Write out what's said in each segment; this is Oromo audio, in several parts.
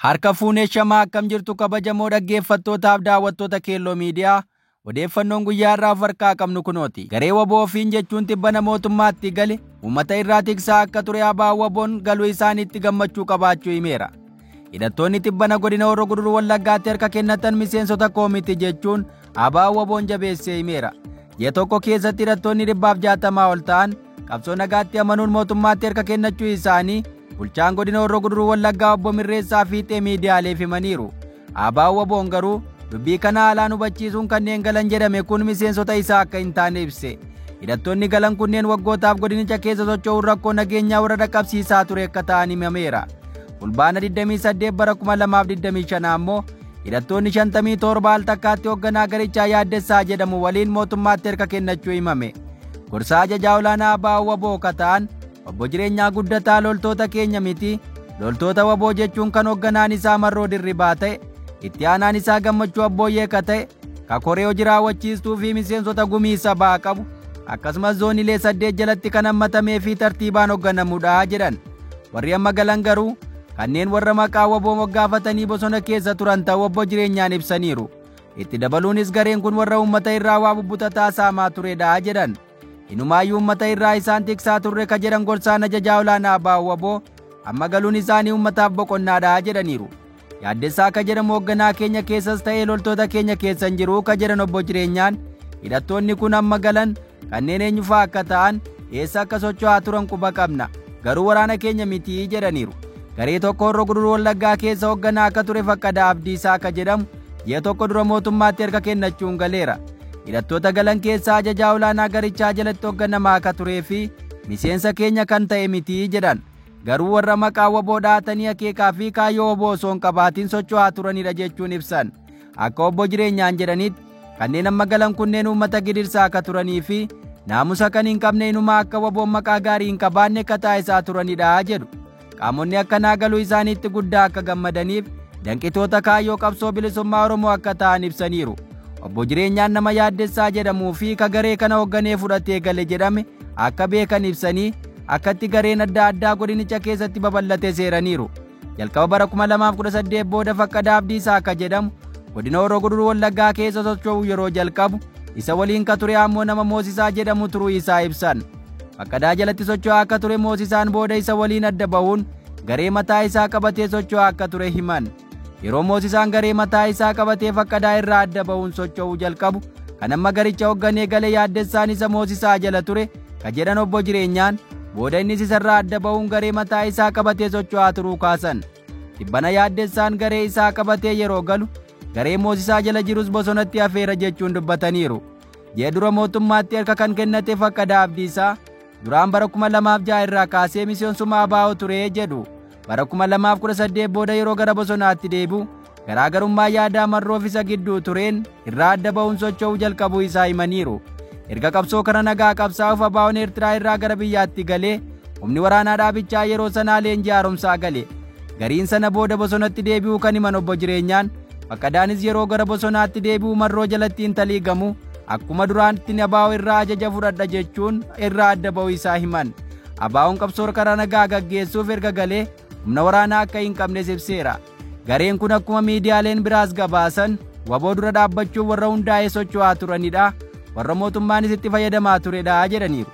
Harka fuunee shamaa akkam jirtu kabajamoo dhaggeeffattootaaf daawwattoota Kello miidiyaa odeeffannoon guyyaa irraa harkaa qabnu kunooti. Garee WBO ofiin jechuun tibbana mootummaatti gale uummata irraa tiksaa akka ture ABO WBO'n galuu isaaniitti gammachuu qabaachuu himeera. Hidhattoonni tibbana godina Horroo Guduruu Wallaggaatti harka kennatan miseensota koomiti jechuun ABO WBO'n jabeessee himeera. Ji'a tokko keessatti hidhattoonni 160 ol ta'an qabsoo nagaatti amanuun mootummaatti harka kennachuu isaanii bulchaan godina Horroo Guduruu Wallaggaa obbo Mirreessaa fiixee miidiyaaleef himaniiru. ABO WBO'n garuu dubbii kana haalaan hubachiisuun kanneen galan jedhame kun miseensota isaa akka hin taane ibse. Hidhattoonni galan kunneen waggootaaf godinicha keessa socho'uun rakkoo nageenyaa warra dhaqqabsiisaa ture akka ta'an himameera. Fulbaana 28 bara 2025 ammoo hidhattoonni 57 al takkaatti hoogganaa garichaa yaaddessaa jedhamu waliin mootummaatti harka kennachuu himame. Gorsaa ajajaa olaanaa ABO WBO ta'an obbo Jireenyaa Guddataa loltoota keenya miti, loltoota WBO jechuun kan hoogganaan isaa Marroo Dirribaa ta'e, itti aanaan isaa Gammachuu Abbooyyee ta'e, kakoree hojii raawwachiistuu fi miseensota gumii sabaa qabu, akkasumas zoonilee 8 jalatti kan hammatamee fi tartiibaan hoogganamudha jedhan. Warri amma galan garuu kanneen warra maqaa WBO moggaafatanii bosona keessa turan ta'uu obbo Jireenyaan ibsaniiru. Itti dabaluunis gareen kun warra uummata irraa waa bubbutataa saamaa turedha jedhan. Inumaayyuu uummata irraa isaan tiksaa turre ka jedhan gorsaan ajajaa olaanaa ABO WBO amma galuun isaanii uummataaf boqonnaadha jedhaniiru. Yaaddessaa ka jedhamu hoogganaa keenya keessas ta'ee loltoota keenya keessa hin jiru ka jedhan obbo Jireenyaan hidhattoonni kun amma galan kanneen eenyufaa akka ta'an eessa akka socho'aa turan quba qabna, garuu waraana keenya mitii jedhaniiru. Garee tokko Horroo Guduruu Wallaggaa keessa hoogganaa akka ture Faqqadaa Abdiisaa ka jedhamu ji'a tokko dura mootummaatti harka kennachuun galeera. Hidhattoota galan keessaa ajajaa olaanaa garichaa jalatti hoogganamaa akka turee fi miseensa keenya kan ta'e mitii jedhan. Garuu warra maqaa WBO dhaatanii akeekaa fi kaayyoo WBO osoo hin qabaatiin socho'aa turanidha jechuun ibsan. Akka obbo Jireenyaan jedhanitti kanneen amma galan kunneen uummata gidirsaa akka turanii fi naamusa kan hin qabne inumaa akka WBO'n maqaa gaarii hin qabaanne kataa isaa turanidha jedhu. Qaamonni akkanaa galuu isaaniitti guddaa akka gammadaniif danqitoota kaayyoo qabsoo bilisummaa Oromoo akka ta'an ibsaniiru. Obbo Jireenyaan nama yaaddessaa jedhamuu fi ka garee kana hoogganee fudhatee gale jedhame akka beekan ibsanii akkatti gareen adda addaa godinicha keessatti babal'ate seeraniiru. Jalqaba bara 2018 booda Faqqadaa Abdiisaa akka jedhamu godina Horroo Guduruu Wallaggaa keessa socho'uu yeroo jalqabu isa waliin ka ture ammoo nama Moosisaa jedhamu turuu isaa ibsan. Faqqadaa jalatti socho'aa akka ture Moosisaan booda isa waliin adda bahuun garee mataa isaa qabatee socho'aa akka ture himan. Yeroo Moosisaan garee mataa isaa qabatee Faqqadaa irraa adda bahuun socho'uu jalqabu kan amma garicha hoogganee gale yaaddessaan isa Moosisaa jala ture ka jedhan obbo Jireenyaan booda innis isarraa adda bahuun garee mataa isaa qabatee socho'aa turuu kaasan. Tibbana yaaddessaan garee isaa qabatee yeroo galu garee Moosisaa jala jirus bosonatti hafeera jechuun dubbataniiru. Ji'a dura mootummaatti harka kan kennate Faqqadaa Abdiisaa duraan bara 2006 irraa kaasee miseensuma ABO ture jedhu. Bara 2018 booda yeroo gara bosonaatti deebi'u garaagarummaa yaadaa Marroof isa gidduu tureen irraa adda bahuun socho'uu jalqabuu isaa himaniiru. Erga qabsoo kana nagaa qabsaa'uuf ABO'n Eritrea irraa gara biyyaatti galee humni waraanaa dhaabichaa yeroo sanaa leenjii haaromsaa gale. Gariin sana booda bosonatti deebi'uu kan himan obbo Jireenyaan Faqqadaanis yeroo gara bosonaatti deebi'uu Marroo jalatti hin taliigamu akkuma duraanitti ABO irraa ajaja fudhadha jechuun irraa adda bahuu isaa himan. ABO'n qabsoo karaa nagaa gaggeessuuf erga galee humna waraanaa akka hin qabnes ibseera. Gareen kun akkuma miidiyaaleen biraas gabaasan WBO dura dhaabbachuun warra hundaa'ee socho'aa turanidha, warra mootummaanis itti fayyadamaa turedha jedhaniiru.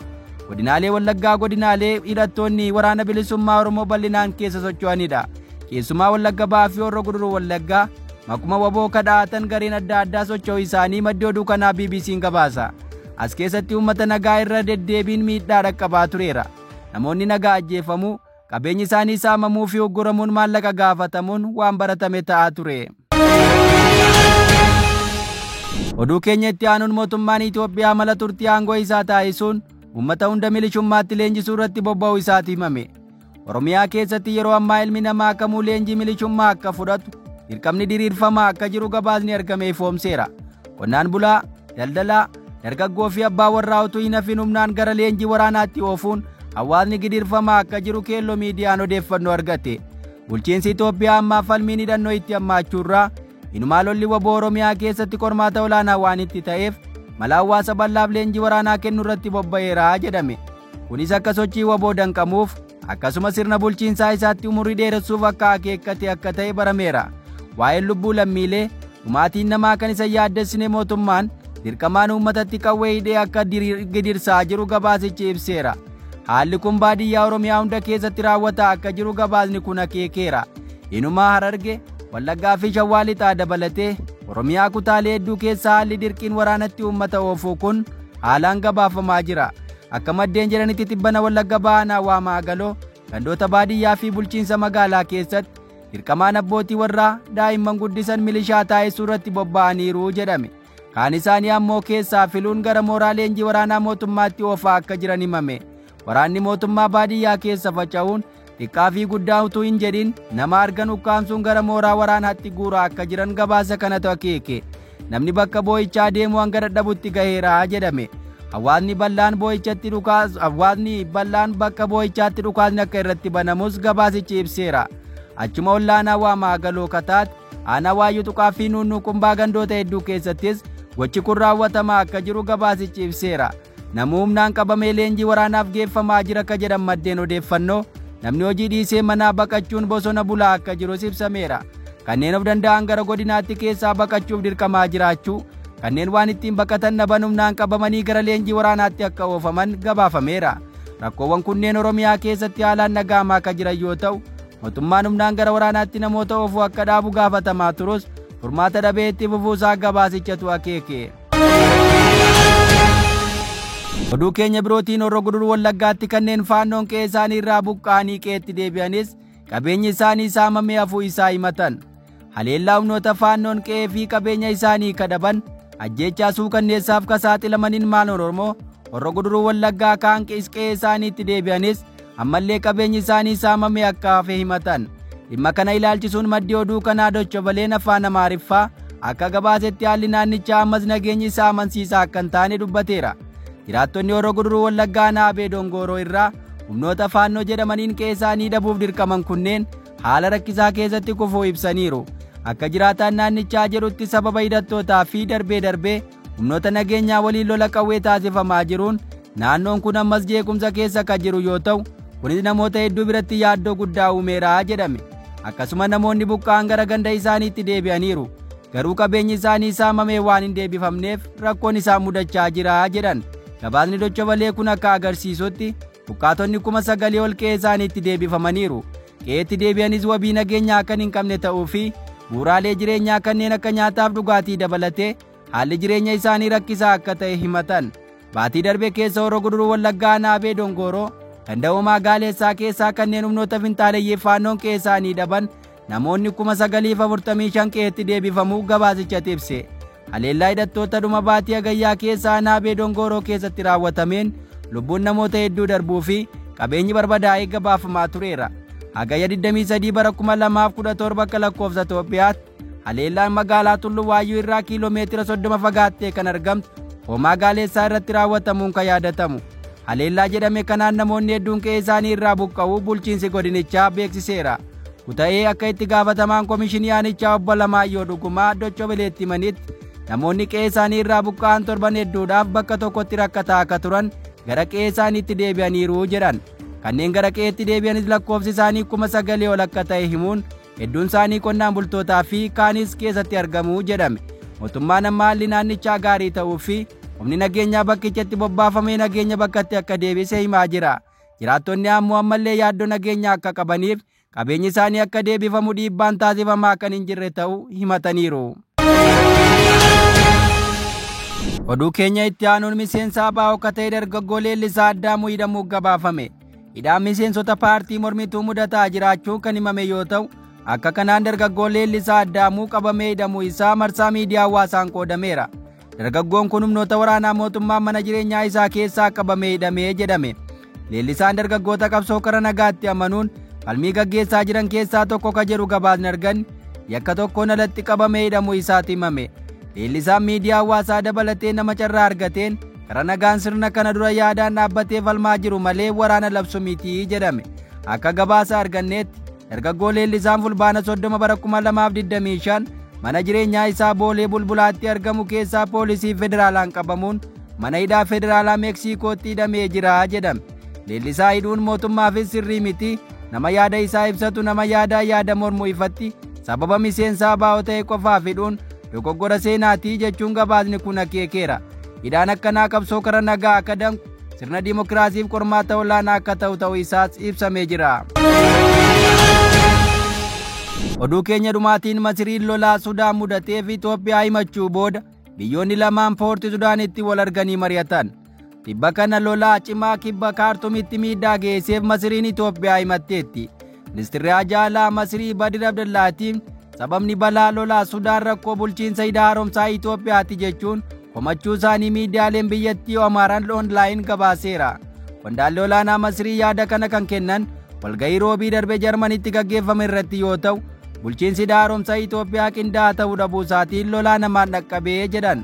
Godinaalee Wallaggaa godinaalee hidhattoonni waraana bilisummaa Oromoo bal'inaan keessa socho'anidha. Keessumaa Wallagga Bahaa fi Horroo Guduruu Wallaggaa makuma WBO kadhaatan gareen adda addaa socho'uu isaanii maddi oduu kanaa BBC'n gabaasa. As keessatti uummata nagaa irra deddeebiin miidhaa dhaqqabaa tureera. Namoonni nagaa ajjeefamuu, qabeenyi isaanii saamamuu fi ugguramuun maallaqa gaafatamuun waan baratame ta'aa ture. Oduu keenya itti aanuun mootummaan Itoophiyaa mala turtii aangoo isaa taasisuun uummata hunda milishummaatti leenjisuu irratti bobba'uu isaati himame. Oromiyaa keessatti yeroo ammaa ilmi namaa kamuu leenjii milishummaa akka fudhatu dirqamni diriirfamaa akka jiru gabaasni argame ifoomseera. Qonnaan bulaa, daldalaa, dargaggoo fi abbaa warraa utuu hin hafin humnaan gara leenjii waraanaatti oofuun hawaasni gidirfamaa akka jiru Kello miidiyaan odeeffannoo argate. Bulchiinsi Itoophiyaa ammaa falmiin hidhannoo itti hammaachuurraa inumaa lolli WBO Oromiyaa keessatti qormaata olaanaa waan itti ta'eef mala hawaasa bal'aaf leenjii waraanaa kennuu irratti bobba'eera jedhame. Kunis akka sochii WBO danqamuuf akkasumas sirna bulchiinsaa isaatti umurii dheeressuuf akka akeekkate akka ta'e barameera. Waa'ee lubbuu lammiilee dhumaatiin namaa kan isa yaaddessine mootummaan dirqamaan uummatatti qawwee hidhee akka gidirsaa jiru gabaasichi ibseera. Haalli kun baadiyyaa Oromiyaa hunda keessatti raawwataa akka jiru gabaasni kun akeekeera. Inumaa Hararge, Wallaggaa fi Shawaa Lixaa dabalatee Oromiyaa kutaalee hedduu keessa haalli dirqiin waraanatti uummata oofuu kun haalaan gabaafamaa jira. Akka maddeen jedhanitti tibbana Wallagga Bahaa Waamaa Galoo gandoota baadiyyaa fi bulchiinsa magaalaa keessatti dirqamaan abbootii warraa daa'imman guddisan milishaa taa'essuu irratti bobba'aniiru jedhame. Kaan isaanii ammoo keessaa filuun gara mooraa leenjii waraanaa mootummaatti oofaa akka jiran himame. Waraanni mootummaa baadiyyaa keessa faca'uun xiqqaa fi guddaa utuu hin jedhin nama argan ukkaamsuun gara mooraa waraanaatti guuraa akka jiran gabaasa kanatu akeeke. Namni bakka boo'ichaa deemu hanga dadhabutti gaheera jedhame. Hawaasni bal'aan bakka boo'ichaatti dhukaasni akka irratti banamus gabaasichi ibseera. Achuma ollaanaa Waamaa Galoo Kataat, aanaa Waayyuu Tuqaa fi Nunnuu Qumbaa gandoota hedduu keessattis gochi kun raawwatamaa akka jiru gabaasichi ibseera. Namni humnaan qabamee leenjii waraanaaf geeffamaa jira akka jedhan maddeen odeeffannoo, namni hojii dhiisee manaa baqachuun bosona bulaa akka jirus ibsameera. Kanneen of danda'an gara godinaatti keessaa baqachuuf dirqamaa jiraachuu, kanneen waan ittiin baqatan dhaban humnaan qabamanii gara leenjii waraanaatti akka oofaman gabaafameera. Rakkoowwan kunneen Oromiyaa keessatti haalaan dhaga'amaa akka jiran yoo ta'u, mootummaan humnaan gara waraanaatti namoota oofuu akka dhaabu gaafatamaa turus furmaata dhabee itti fufuusaa gabaasichatu akeeke. Oduu keenya birootiin Horroo Guduruu Wallaggaatti kanneen faannoon qe'ee isaanii irraa buqqa'anii qe'eetti deebi'anis qabeenyi isaanii saamamee hafuu isaa himatan. Haleellaa humnoota faannoon qe'ee fi qabeenya isaanii kadaban ajjeechaa suukanneessaaf saaxilaman ilmaan Oromoo Horroo Guduruu Wallaggaa kaan qe'ee isaaniitti deebi'anis ammallee qabeenyi isaanii saamamee akka hafe himatan. Dhimma kana ilaalchisuun maddi oduu kanaa Tplf afaan Amaariffaa akka gabaasetti haalli naannichaa ammas nageenyi isaa amansiisaa akka hin taane dubbateera. Jiraattonni Horroo Guduruu Wallaggaa Abey irraa humnoota faannoo jedhamaniin qe'ee isaanii dhabuuf dirqaman kunneen haala rakkisaa keessatti kufuu ibsaniiru. Akka jiraataan naannichaa jedhutti sababa hidhattootaa fi darbee humnoota nageenyaa waliin lola qawwee taasifamaa jiruun naannoon kun ammas jeequmsa keessa kan jiru yoo ta'u, kunis namoota hedduu biratti yaaddoo guddaa uumeera jedhame. Akkasuma namoonni buqqa'an gara ganda isaaniitti deebi'aniiru. Garuu qabeenyi isaanii saamamee waan hin deebifamneef rakkoon isaan mudachaa jira jedhan. Gabaasni Tplf kun akka agarsiisutti buqqaatonni 9,000 ol qe'ee isaaniitti deebifamaniiru. Qe'eetti deebi'anis wabii nageenyaa akka hin qabne ta'uu fi bu'uuraalee jireenyaa kanneen akka nyaataaf dhugaatii dabalatee haalli jireenya isaanii rakkisaa akka ta'e himatan. Baatii darbe keessa Horroo Guduruu Wallaggaa Abey danda'umaa gaaleessaa keessaa kanneen humnoota finxaaleyyii faannoon qe'ee isaanii dhaban namoonni 9,045 qe'eetti deebifamuu gabaasichatti ibse. Haleellaa hidhattoota dhuma baatii Hagayyaa keessaa Abey keessatti raawwatameen lubbuun namoota hedduu darbuu fi qabeenyi barbadaa'ee gabaafamaa tureera. Hagayya 23 bara 2017 akka lakkoofsa Itoophiyaatti haleellaan magaalaa Tulluu Waayyuu irraa kiiloomeetira 30 fagaattee kan argamtu hoomaa gaaleessaa irratti raawwatamuun kan yaadatamu. Haleellaa jedhame kanaan namoonni hedduun qe'ee isaanii irraa buqqa'uu bulchiinsi godinichaa beeksiseera. Kuta'ee akka itti gaafatamaan komishinii aanichaa obbo Lamaayyoo Dhugumaa Tplf'tti himanitti namoonni qe'ee isaanii irraa buqqa'an torban hedduudhaaf bakka tokkotti rakkataa akka turan gara qe'ee isaaniitti deebi'aniiru jedhan. Kanneen gara qe'eetti deebi'anis lakkoofsi isaanii 9,000 ol akka ta'e himuun hedduun isaanii qonnaan bultootaa fi kaanis keessatti argamu jedhame. Mootummaan amma haalli naannichaa gaarii ta'uu fi humni nageenyaa bakkichatti bobbaafamee nageenya bakkatti akka deebise himaa jira. Jiraattonni ammoo ammallee yaaddoo nageenyaa akka qabaniif qabeenyi isaanii akka deebifamu dhiibbaan taasifamaa kan hin jirre ta'uu himataniiru. Oduu keenya itti aanuun miseensa ABO akka ta'e dargaggoo Leellisaa Addaamuu hidhamuu gabaafame. Hidhaan miseensota paartii mormituu mudataa jiraachuu kan himame yoo ta'u, akka kanaan dargaggoo Leellisaa Addaamuu qabamee hidhamuu isaa marsaa miidiyaa hawaasaan qoodameera. Dargaggoon kun humnoota waraanaa mootummaa mana jireenyaa isaa keessaa qabamee hidhamee jedhame. Leellisaan dargaggoota qabsoo karaa nagaatti amanuun falmii gaggeessaa jiran keessaa tokko ka jedhu gabaasni argan yakka tokkoon alatti qabamee hidhamuu isaatti himame. Leellisaan miidiyaa hawaasaa dabalatee nama carraa argateen karaa nagaan sirna kana dura yaadaan dhaabbatee falmaa jiru malee waraana labsu miti jedhame. Akka gabaasa arganneetti dargaggoo Leellisaan fulbaana 30 bara 2025 mana jireenyaa isaa Boolee Bulbulaatti argamu keessaa poolisii federaalaan qabamuun mana hidhaa federaalaa Meeksikootti hidhamee jira jedhame. leellisaa hidhuun mootummaafis sirrii miti. Nama yaada isaa ibsatu nama yaada mormuu ifatti sababa miseensa ABO ta'e qofaaf hidhuun dogoggora seenaatii jechuun gabaasni kun akeekeera. Hidhaan akkanaa qabsoo karaa nagaa akka danqu sirna dimokiraasiif qormaata olaanaa akka ta'u isaas ibsamee jira. Oduu keenya dhumaatiin Masiriin lolaa Sudaan mudatee fi Itoophiyaa himachuu booda biyyoonni lamaan poorti Sudaanitti wal arganii mari'atan. Tibba kana lolaa cimaa kibba Kaartumitti miidhaa geesseef Masiriin Itoophiyaa himatteetti. Ministeerri Ajaalaa Masirii Badir Abdullaatiin sababni balaa lolaa Sudaan rakkoo bulchiinsa hidha haaromsaa Itoophiyaatti jechuun komachuu isaanii miidiyaaleen biyyattii Amharaan onlaayin gabaaseera. Qondaalli olaanaa Masirii yaada kana kan kennan walgahii roobii darbe Jarmanitti gaggeeffame irratti yoo ta'u, bulchiinsi hidha haaromsaa Itoophiyaa qindaa'aa ta'uu dhabuu isaatiin lolaa namaan dhaqqabee jedhan.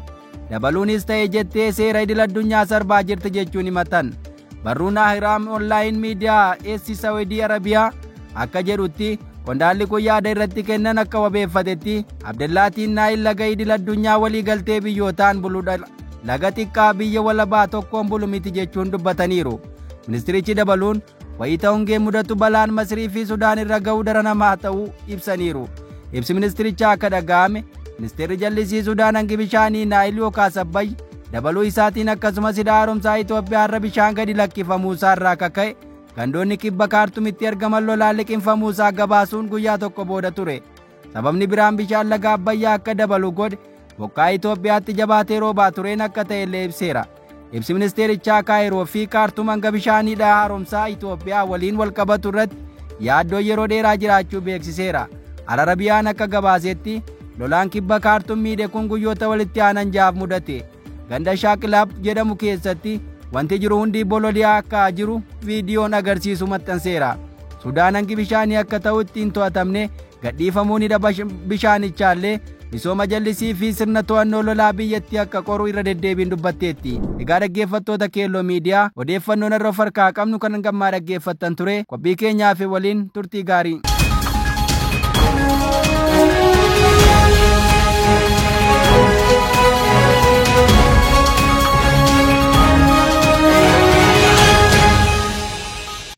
Dabaluunis ta'e jettee seera idil addunyaa sarbaa jirti jechuun himatan. Barruun Ahiraam onlaayin miidiyaa Saawudii Arabiyaa akka jedhutti qondaalli kun yaada irratti kennan akka wabeeffatetti Abdullaatiin Naayil laga idil addunyaa walii galtee biyyootaan buluudha. Laga xiqqaa biyya walabaa tokkoon bulu miti jechuun dubbataniiru. Ministirichi dabaluun wayita hongee mudatu balaan Masirii fi Sudaan irra ga'uu daran hamaa ta'uu ibsaniiru. Ibsi ministirichaa akka dhaga'ame ministeerri jallisii Sudaan hangi bishaanii Naayil yookaas Abey dabaluu isaatiin akkasumas hidha haaromsaa Itoophiyaa irra bishaan gadi lakkifamuu isaarraa akka ka'e gandoonni kibba Kaartumitti argaman lolaan liqimfamuu isaa gabaasuun guyyaa tokko booda ture. Sababni biraan bishaan laga Abbayyaa akka dabalu godhe bokkaa Itoophiyaatti jabaatee roobaa tureen akka ta'e illee ibseera. Ibsi ministeerichaa Kaayiroo fi Kaartum hanga bishaan hidha haaromsaa Itoophiyaa waliin wal qabatu irratti yaaddoo yeroo dheeraa jiraachuu beeksiseera. Arabiyaan akka gabaasetti lolaan kibba Kaartum miidhe kun guyyoota walitti aanan 6 mudate. Ganda Shaaqilaab jedhamu keessatti wanti jiru hundi bololi'aa akka jiru viidiyoon agarsiisu maxxanseera. Sudaan hangi bishaanii akka ta'u ittiin to'atamne gadhiifamuun hidha bishaanichaallee misooma jallisii fi sirna to'annoo lolaa biyyattii akka qoru irra deddeebiin dubbatteetti. Egaa dhaggeeffattoota Kello miidiyaa odeeffannoon irra of harkaa qabnu kan gammaa dhaggeeffattan ture. Qophii keenyaaf waliin turtii gaarii.